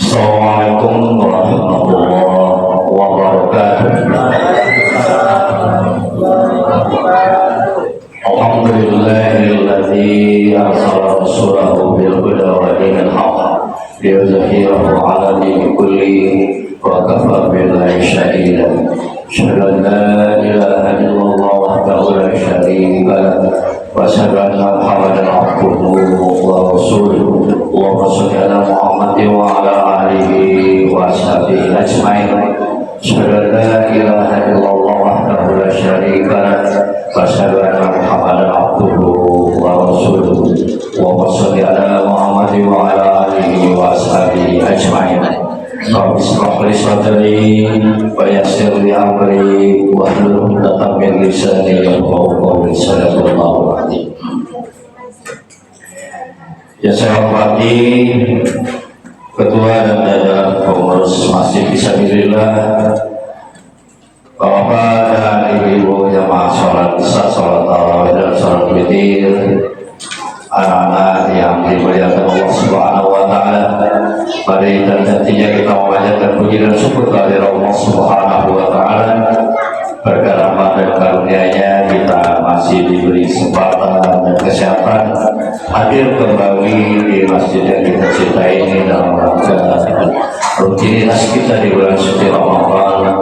Assalamualaikum warahmatullahi wabarakatuh. Alhamdulillahilladzi arsala rasulahu bil huda wa dinil haqq liyuzhhirahu 'ala dini kullihi wa kafa billahi shahidan. Asyhadu an la ilaha illallah wahdahu la syarika lahu wa asyhadu anna Muhammadan abduhu wa rasuluhu. Allahumma shalli ala Muhammadin wa ala alihi wa ashabihi ajmain. Asyhadu an la ilaha illallah wahdahu la syarika lahu wa asyhadu anna Muhammadan abduhu wa rasuluhu. Allahumma shalli ala Muhammadin wa ala alihi wa ashabihi ajmain. Rabbi ishrah li sadri wa yassir li amri wahlul 'uqdatam min lisani yafqahu qawli. Sallallahu alaihi. Ya, saya hormati Ketua dan jajaran pengurus Masjid Fisabilillah, Bapak dan Ibu-ibu jamaah sholat isya, sholat tarawih dan sholat witir, anak-anak yang dimuliakan Allah Subhanahu wa Ta'ala. Mari dan nantinya kita memanjatkan puji dan syukur kehadirat Allah Subhanahu wa Ta'ala. Berkat rahmat dan karunia-Nya kita masih diberi kesempatan dan kesehatan hadir kembali di masjid yang kita cintai ini dalam rangka rutinitas kita di bulan suci Ramadan,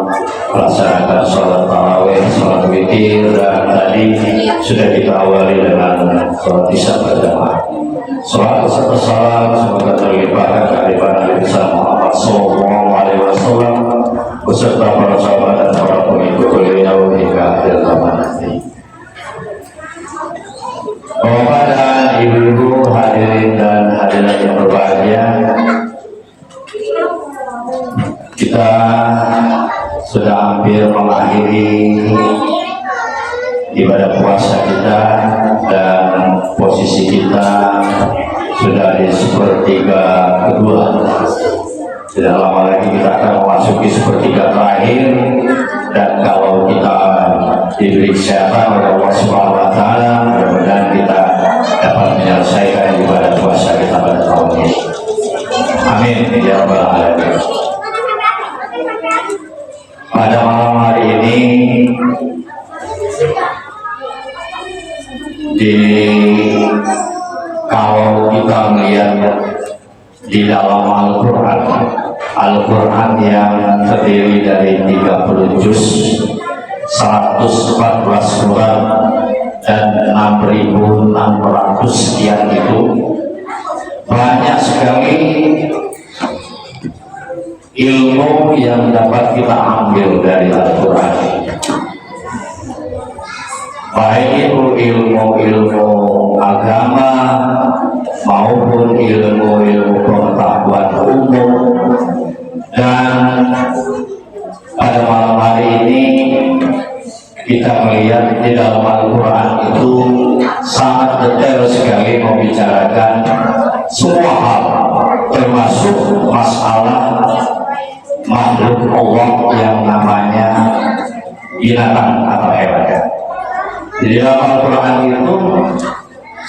melaksanakan sholat tarawih, sholat witir, dan tadi sudah kita awali dengan sholat isya berjamaah. Sholat salam semoga terlimpahkan kehadiran Nabi Muhammad SAW beserta para sahabat dan para pengikut beliau hingga akhir zaman nanti. Bapak dan Ibu-ibu hadirin dan hadirat yang berbahagia, kita sudah hampir mengakhiri ibadah puasa kita dan posisi kita sudah di sepertiga kedua. Tidak lama lagi kita akan memasuki sepertiga terakhir, dan kalau kita diberi kesehatan oleh Allah Subhanahu wa Ta'ala, mudah-mudahan kita dapat menyelesaikan ibadah puasa kita pada tahun ini. Amin ya rabbal alamin. Pada malam hari ini kalau kita melihat di dalam Al-Quran yang terdiri dari 30 juz, 114 surat dan 6.600 sekian itu, banyak sekali ilmu yang dapat kita ambil dari Al-Quran. Baik itu ilmu-ilmu agama maupun ilmu-ilmu pengetahuan umum. Dan pada malam hari ini kita melihat di dalam Al-Quran itu sangat detail sekali membicarakan semua hal, termasuk masalah makhluk Allah yang namanya binatang atau hewan. Di dalam Al-Quran itu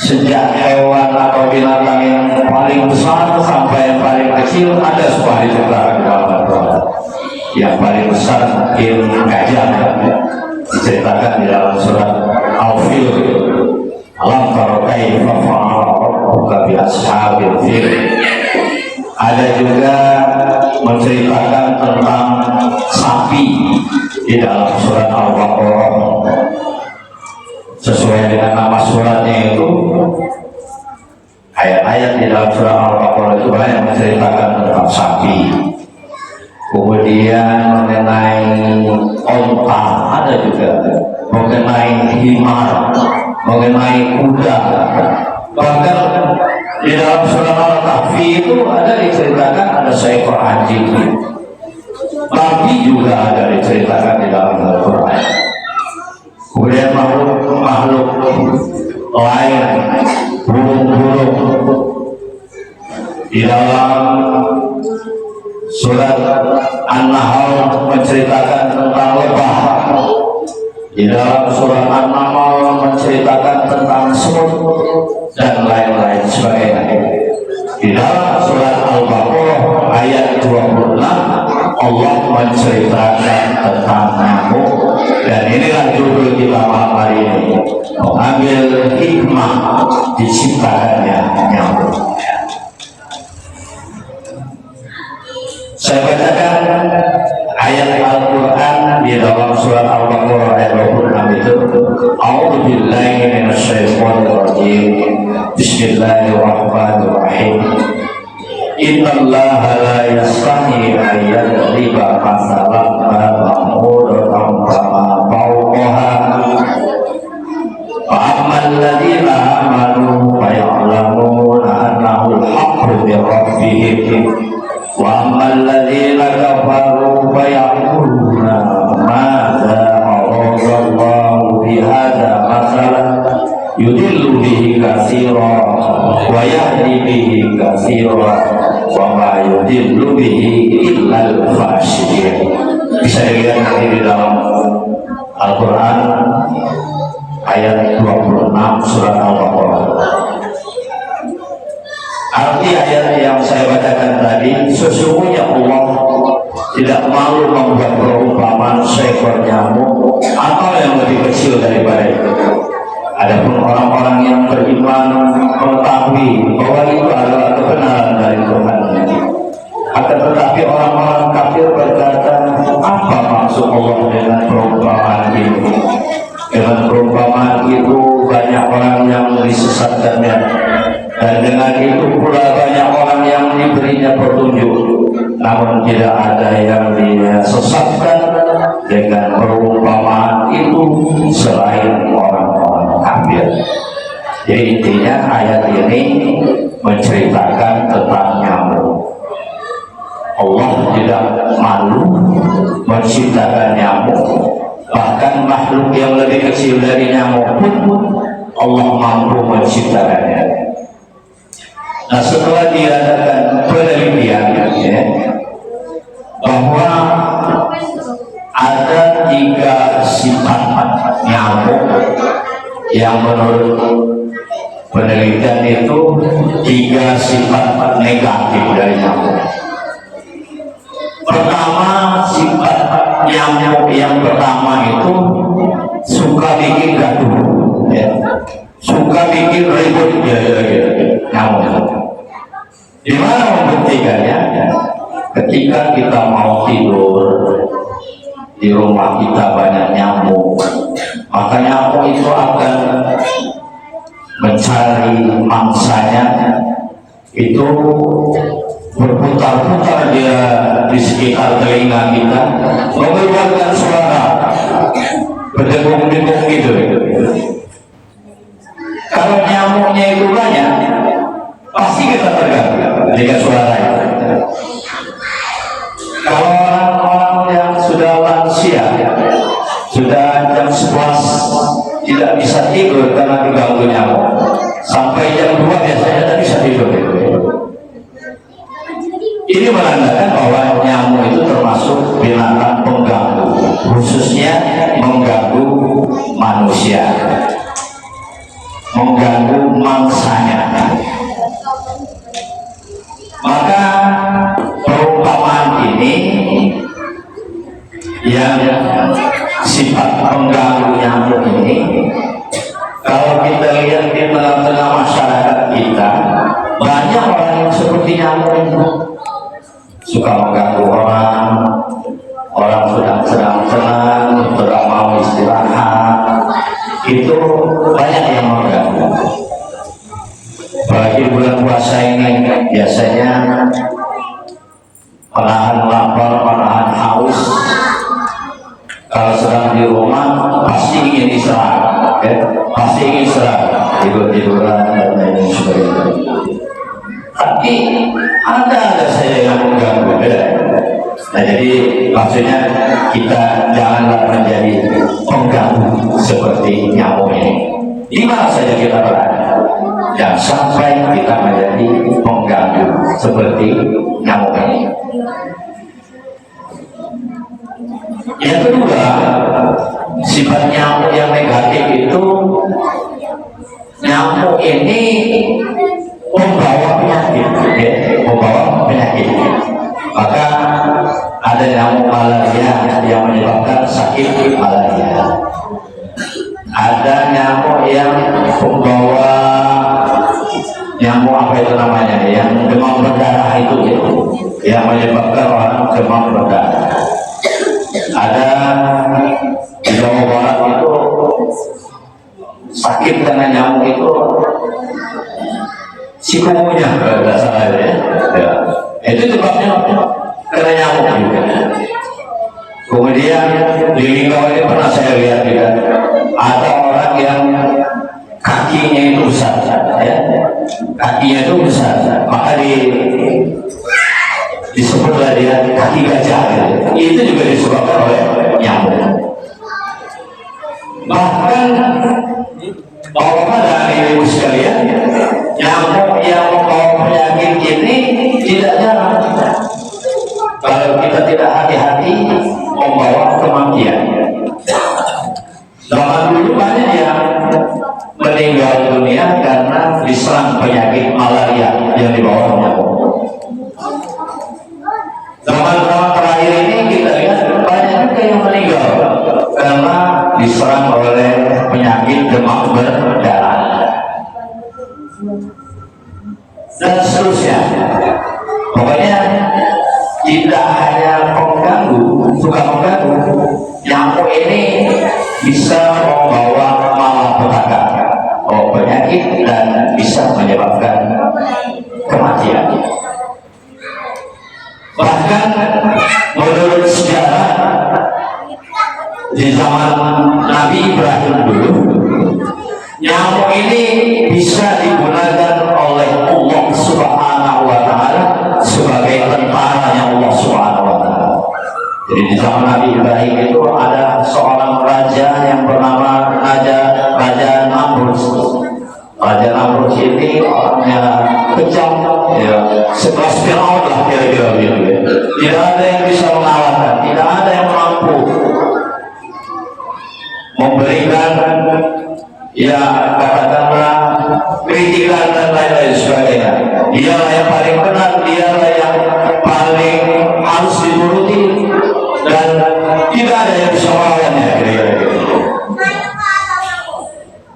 sejak hewan atau binatang yang paling besar sampai yang paling kecil ada semua diceritakan di dalam Al-Quran. Yang paling besar mungkin gajah, diceritakan di dalam surat Al-Fil. Alam tara kaifa fa'ala rabbuka bi ashabil fil. Ada juga menceritakan tentang sapi di dalam surat Al-Baqarah. Sesuai dengan nama suratnya itu, ayat-ayat di dalam surat Al-Baqarah itu banyak menceritakan tentang sapi. Kemudian mengenai onta ada juga, mengenai himar, mengenai kuda. Bahkan di dalam surat Al-Kahfi itu ada diceritakan ada seekor anjing. Babi juga ada diceritakan di dalam Al-Quran. Kemudian makhluk lain, burung-burung. Di dalam surat An-Nahl menceritakan tentang lebah. Di dalam surat An-Naml menceritakan tentang semut dan lain-lain sebagainya. Di dalam surat Al-Baqarah ayat menceritakan tentang nyamuk, dan inilah judul kita malam hari ini, mengambil hikmah diciptakannya nyamuk. Saya bacakan ayat Al-Quran di dalam surat Al-Baqarah ayat 26 itu. A'udzubillahi minasyaitonirrajim. Bismillahirrahmanirrahim. Innallaha la yastahi an yadriba masalan ma ba'udatan kama fawqaha. Fa ammal ladzina amanu fa ya'lamuna annahu al-haqqu min rabbihim. Wa ammal ladzina kafaru fa yaquluna madza aradallahu bihadza masalan yudillu bihi katsiran wa yahdi bihi katsiran wa ma yudillu bihi illa al-fasiqin. Bisa dilihat nanti di dalam Al-Quran ayat 26 surat Al-Baqarah. Arti ayat yang saya bacakan tadi, sesungguhnya Allah tidak malu membuat perumpamaan seekor nyamuk atau yang lebih kecil daripada itu. Adapun orang-orang yang beriman mengetahui bahwa itu adalah kebenaran dari Tuhan. Akan tetapi orang-orang kafir berkata, apa maksud Allah dengan perumpamaan itu? Dengan perumpamaan itu banyak orang yang disesatkannya, dan dengan itu pula banyak orang yang diberinya petunjuk, namun tidak ada yang disesatkan dengan perumpamaan itu selain orang-orang kafir. Jadi intinya ayat ini menceritakan tentang nyamuk. Allah tidak malu menciptakan nyamuk, bahkan makhluk yang lebih kecil dari nyamuk pun Allah mampu menciptakannya. Nah, setelah diadakan penelitian bahwa ada 3 sifat nyamuk yang menurut penelitian itu 3 sifat negatif dari nyamuk. Pertama, sifat nyamuk yang pertama itu suka bikin gaduh, suka bikin ribut, nyamuk. Di mana membuktikannya? Ketika kita mau tidur, di rumah kita banyak nyamuk, maka nyamuk itu akan mencari mangsanya, itu berputar-putar dia di sekitar telinga kita, mengeluarkan suara berdengung-dengung gitu. Kalau nyamuknya itu banyak, pasti kita terganggu dengan suara itu. Kalau orang-orang yang sudah lansia, sudah jam 11 tidak bisa tidur karena diganggu nyamuk, sampai jam 2 biasanya tidak bisa tidur. Ini menandakan bahwa nyamuk itu termasuk binatang pengganggu, khususnya mengganggu manusia, mengganggu mangsanya. Maka perumpamaan ini yang sifat pengganggu nyamuk ini, kalau kita lihat di tengah-tengah masyarakat kita, banyak orang yang seperti nyamuk itu, suka mengganggu orang. Orang sedang senang, sedang mau istirahat, itu banyak yang mengganggu. Bagi bulan puasa ini biasanya menahan lapar, menahan haus. Kalau sedang di rumah pasti ingin istirahat, pasti ingin istirahat, tidur-tiduran dan lain sebagainya. Tapi ada saja yang mengganggu. Nah, jadi maksudnya kita janganlah menjadi pengganggu seperti nyamuk ini. Di mana saja kita berada, jangan sampai kita menjadi pengganggu seperti nyamuk ini. Yang kedua, sifat nyamuk yang negatif itu, nyamuk ini membawa penyakit, membawa penyakit. Maka ada nyamuk malaria yang menyebabkan sakit malaria. Ada nyamuk yang pembawa nyamuk apa itu namanya, yang demam berdarah itu ya, yang menyebabkan orang demam berdarah. Ada di Jawa Barat itu sakit karena nyamuk itu sikungunya kalau tidak salah ya. Itu sebabnya karena nyamuk juga. Kemudian di Linggau ini pernah saya lihat juga ada orang yang kakinya itu besar ya, kakinya itu besar, maka disebutlah dia kaki gajah ya. Itu juga disebabkan oleh nyamuk. Bahkan Bapak dan Ibu sekalian, nyamuk yang membawa penyakit ini tidak jarang. Kalau kita tidak hati-hati membawa kematian. Zaman dulu banyak yang meninggal dunia karena diserang penyakit malaria yang dibawa nyamuk. Zaman-zaman terakhir ini kita lihat banyak juga yang meninggal karena diserang oleh penyakit demam berdarah dan seterusnya. Pokoknya tidak hanya mengganggu, suka mengganggu, nyamuk ini bisa membawa malapetaka, penyakit, dan bisa menyebabkan kematian. Bahkan menurut sejarah di zaman Nabi Ibrahim dulu, nyamuk ini bisa digunakan oleh Allah Subhanahu wa Ta'ala sebagai tentaranya Allah Subhanahu wa Ta'ala. Jadi di zaman Nabi Ibrahim itu ada seorang raja yang bernama Raja Namrud. Raja Namrud ini orangnya kejam, ya, sekelas Firaun lah kira-kira gitu ya. Tidak ada yang bisa mengalahkan, tidak ada yang mampu memberikan, ya katakanlah, kritikan dan lain-lain sebagainya. Dialah yang paling benar, dialah yang paling harus dituruti, dan tidak ada yang bisa melawannya kira-kira gitu.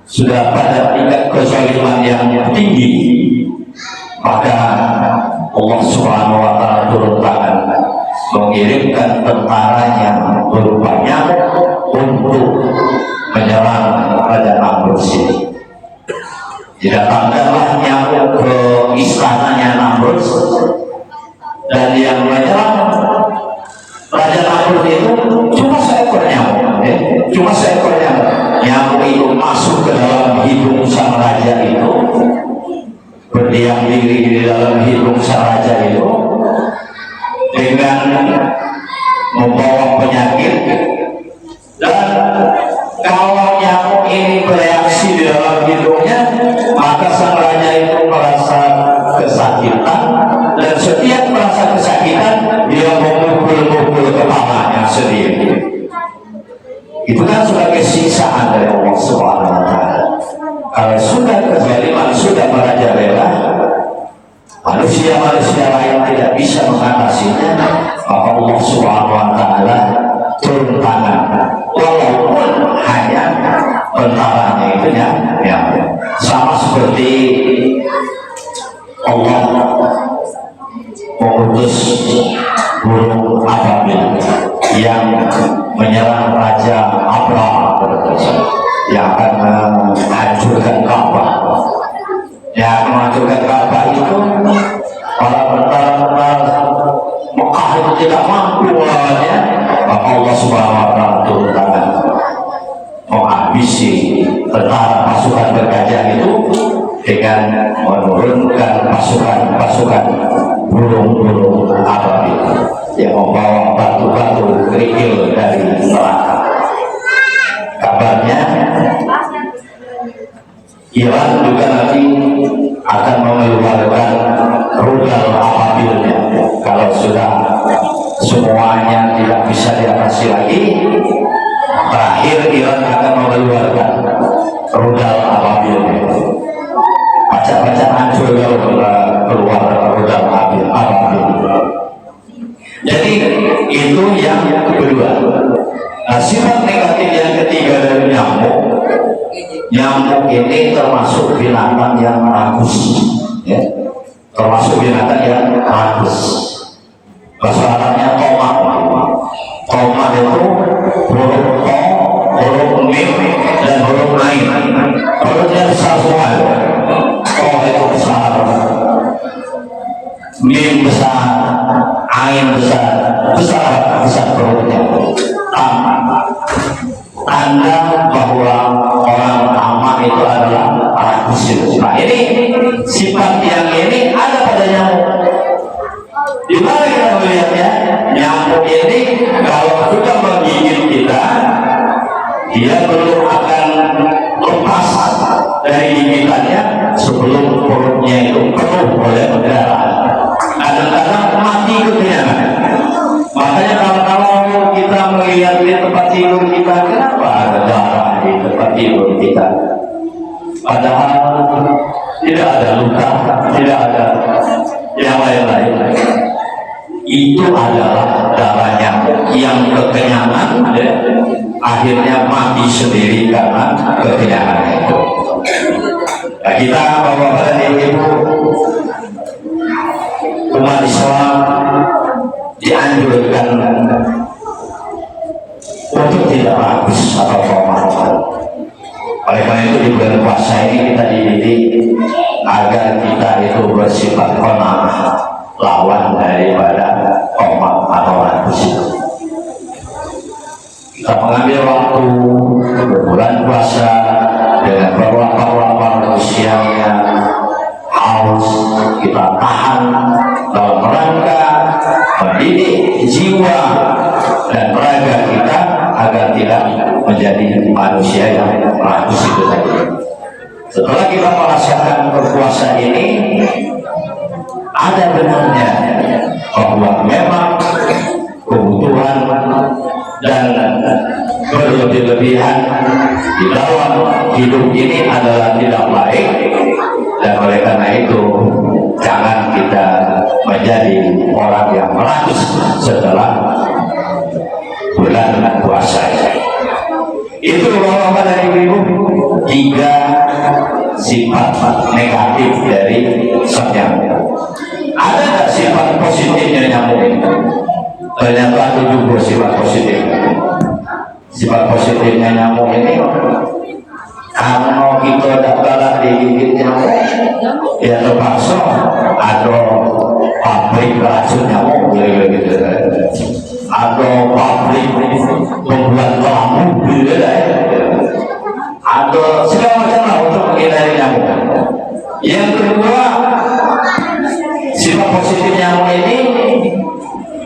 Sudah pada tingkat kezaliman yang tinggi, maka Allah Subhanahu wa Ta'ala turun tangan mengirimkan tentaranya berupa nyamuk untuk menyerang Raja Namrud ini. Didatangkanlah nyamuk ke istananya Namrud, dan yang menyerang Raja Namrud itu cuma seekor nyamuk, cuma seekor nyamuk. Nyamuk itu masuk ke dalam hidung sang raja itu, berdiam diri di dalam hidung sang raja itu dengan membawa penyakit. Dan kalau nyamuk ini bereaksi di dalam hidungnya, maka sang raja itu merasa kesakitan, dan setiap merasa kesakitan dia memukul-mukul kepalanya sendiri. Itu kan sebagai siksaan dari Allah Subhanahu wa Ta'ala. Kalau sudah kezaliman sudah merajalela, manusia-manusia lain tidak bisa mengatasinya, maka Allah Subhanahu wa Ta'ala turun tangan, walaupun hanya tentaranya itu ya, sama seperti Allah mengutus burung ababil yang menyerang Raja Abraham yang akan menghancurkan Ka'bah. Yang menghancurkan Ka'bah itu para tentara Mekah itu tidak mampu melawannya, maka Allah Subhanahu wa Ta'ala turun tangan menghabisi tentara pasukan bergajah itu dengan menurunkan pasukan burung-burung ababil yang membawa batu-batu kerikil dari neraka. Kabarnya Iran juga nanti akan mengeluarkan rudal ababilnya. Kalau sudah semuanya tidak bisa diatasi lagi, terakhir Iran akan mengeluarkan rudal ababilnya. Baca-baca hancur keluar rudal ababil. Jadi itu yang kedua. Nah, sifat negatif yang ketiga dari nyamuk, nyamuk ini termasuk binatang yang rakus, ya. Termasuk binatang yang rakus. Bahasa Arabnya tomat. Tomat itu huruf to, huruf mim, dan huruf lain. Hurufnya besar semua. To itu besar, mim besar, ain besar, besar hurufnya. Tanda bahwa orang tamak itu adalah rakus. Nah, ini sifat yang ini ada pada nyamuk. Di mana kita melihatnya? Nyamuk ini kalau sudah menggigit kita, dia belum akan lepas dari gigitannya sebelum perutnya itu penuh oleh darah. Kadang-kadang mati kekenyangan. Makanya kalau kita melihat di tempat tidur kita, kenapa ada darah di tempat tidur kita? Padahal tidak ada luka, tidak ada yang lain-lain. Itu adalah darah nyamuk yang kekenyangan, ya, akhirnya mati sendiri karena kekenyangan itu. Nah, kita bapak-bapak dan ibu, umat Islam dianjurkan untuk tidak rakus atau tomat. Oleh karena itu di bulan puasa ini kita dididik agar kita itu bersifat qanaah, lawan daripada tomat atau rakus itu. Kita mengambil waktu berbulan puasa dengan beberapa manusia yang haus, kita tahan dalam rangka mendidik jiwa dan raga kita agar tidak menjadi manusia yang rakus itu tadi. Setelah kita merasakan berpuasa ini, ada benarnya bahwa memang kebutuhan dan berlebih-lebihan di dalam hidup ini adalah tidak baik, dan oleh karena itu jangan kita menjadi orang yang rakus setelah bulan puasa. Itu bapak dan ibu, 3 sifat negatif dari nyamuk. Ada nggak sifat positifnya nyamuk ini? Ternyata 70 sifat positif. Sifat positifnya nyamuk ini, kalau kita tidak galak digigit nyamuk, ya terpaksa ada pabrik racun nyamuk, gitu. Ada pabrik pembuat lampu, gitu. Ada segala macam lah untuk menghindari nyamuk. Yang kedua, sifat positif nyamuk ini,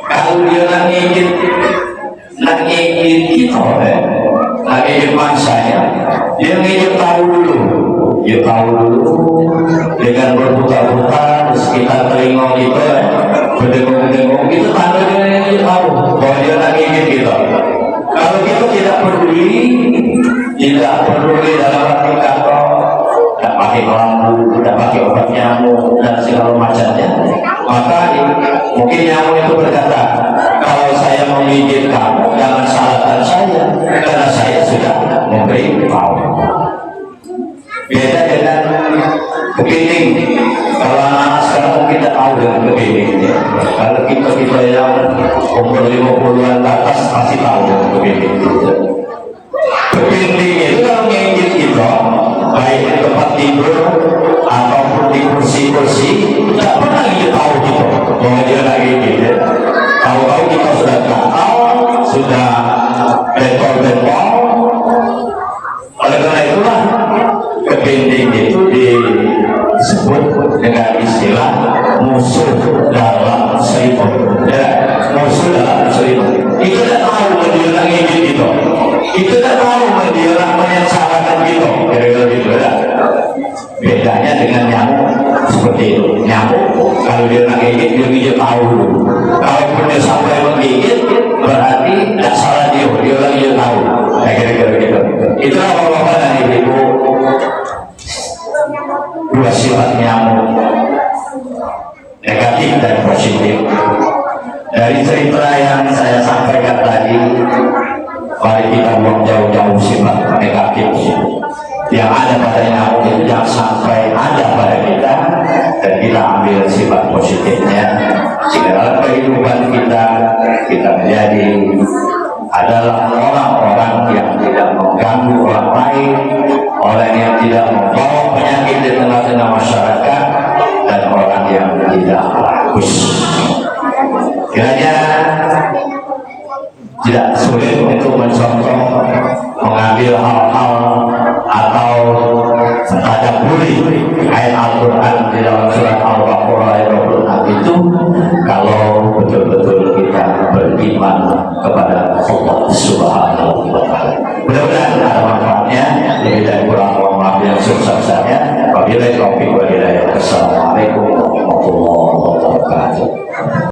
kalau dia nak ngigit kita, nak ngigit mangsanya, dia ngigit tahu dulu. Dia tahu dulu dengan berputar-putar di sekitar telinga kita, berdengung-dengung, itu tanda dia tahu bahwa dia nak ngigit kita. Kalau kita tidak peduli dalam arti kata, tidak pakai lampu, tidak pakai obat nyamuk dan segala macamnya, maka mungkin nyamuk itu berkata, kalau saya menggigit kamu, jangan salahkan saya, karena saya sudah memberi tahu. Beda dengan kepiting. Kalau anak-anak sekarang mungkin tidak tahu dengan kepiting. Kalau kita yang umur 50-an ke atas pasti tahu dengan kepiting. Kepiting itu kalau ngigit kita, baik di tempat tidur ataupun di kursi-kursi, tidak pernah kita tahu gitu bahwa dia lagi gitu. Tahu-tahu kita sudah gatal, sudah bentol-bentol. Oleh karena itulah kepiting itu disebut dengan istilah musuh dalam selimut. Ya, musuh dalam selimut. Itu tidak tahu dia lagi gitu. Itu tidak tahu dia menyesalkan gitu. Kira-kira gitu ya. Bedanya dengan nyamuk seperti itu. Nyamuk kalau dia nak gigit tahu dulu. Kalau dia sampai menggigit berarti tidak salah dia lagi tahu. Kira-kira gitu. Itulah bapak-bapak dan ibu, 2 sifat nyamuk, negatif dan positif. Dari cerita yang saya sampaikan sampaikan tadi, mari kita buang jauh-jauh sifat negatif yang ada padanya, yang sampai ada pada kita, dan kita ambil sifat positifnya, sehingga dalam kehidupan kita menjadi adalah orang-orang yang tidak mengganggu orang lain, orang yang tidak membawa penyakit di tengah-tengah masyarakat, dan orang yang tidak rakus. Kiranya tidak sulit untuk mencontoh, mengambil hal-hal atau mentadaburi ayat Al-Quran di dalam surat Al-Baqarah ayat 26 itu, kalau betul-betul kita beriman kepada Allah Subhanahu wa Ta'ala. Mudah-mudahan ada manfaatnya. Lebih dan kurang mohon maaf yang sebesar-besarnya. Wabillahi taufiq wal hidayah. Assalamualaikum warahmatullahi wabarakatuh.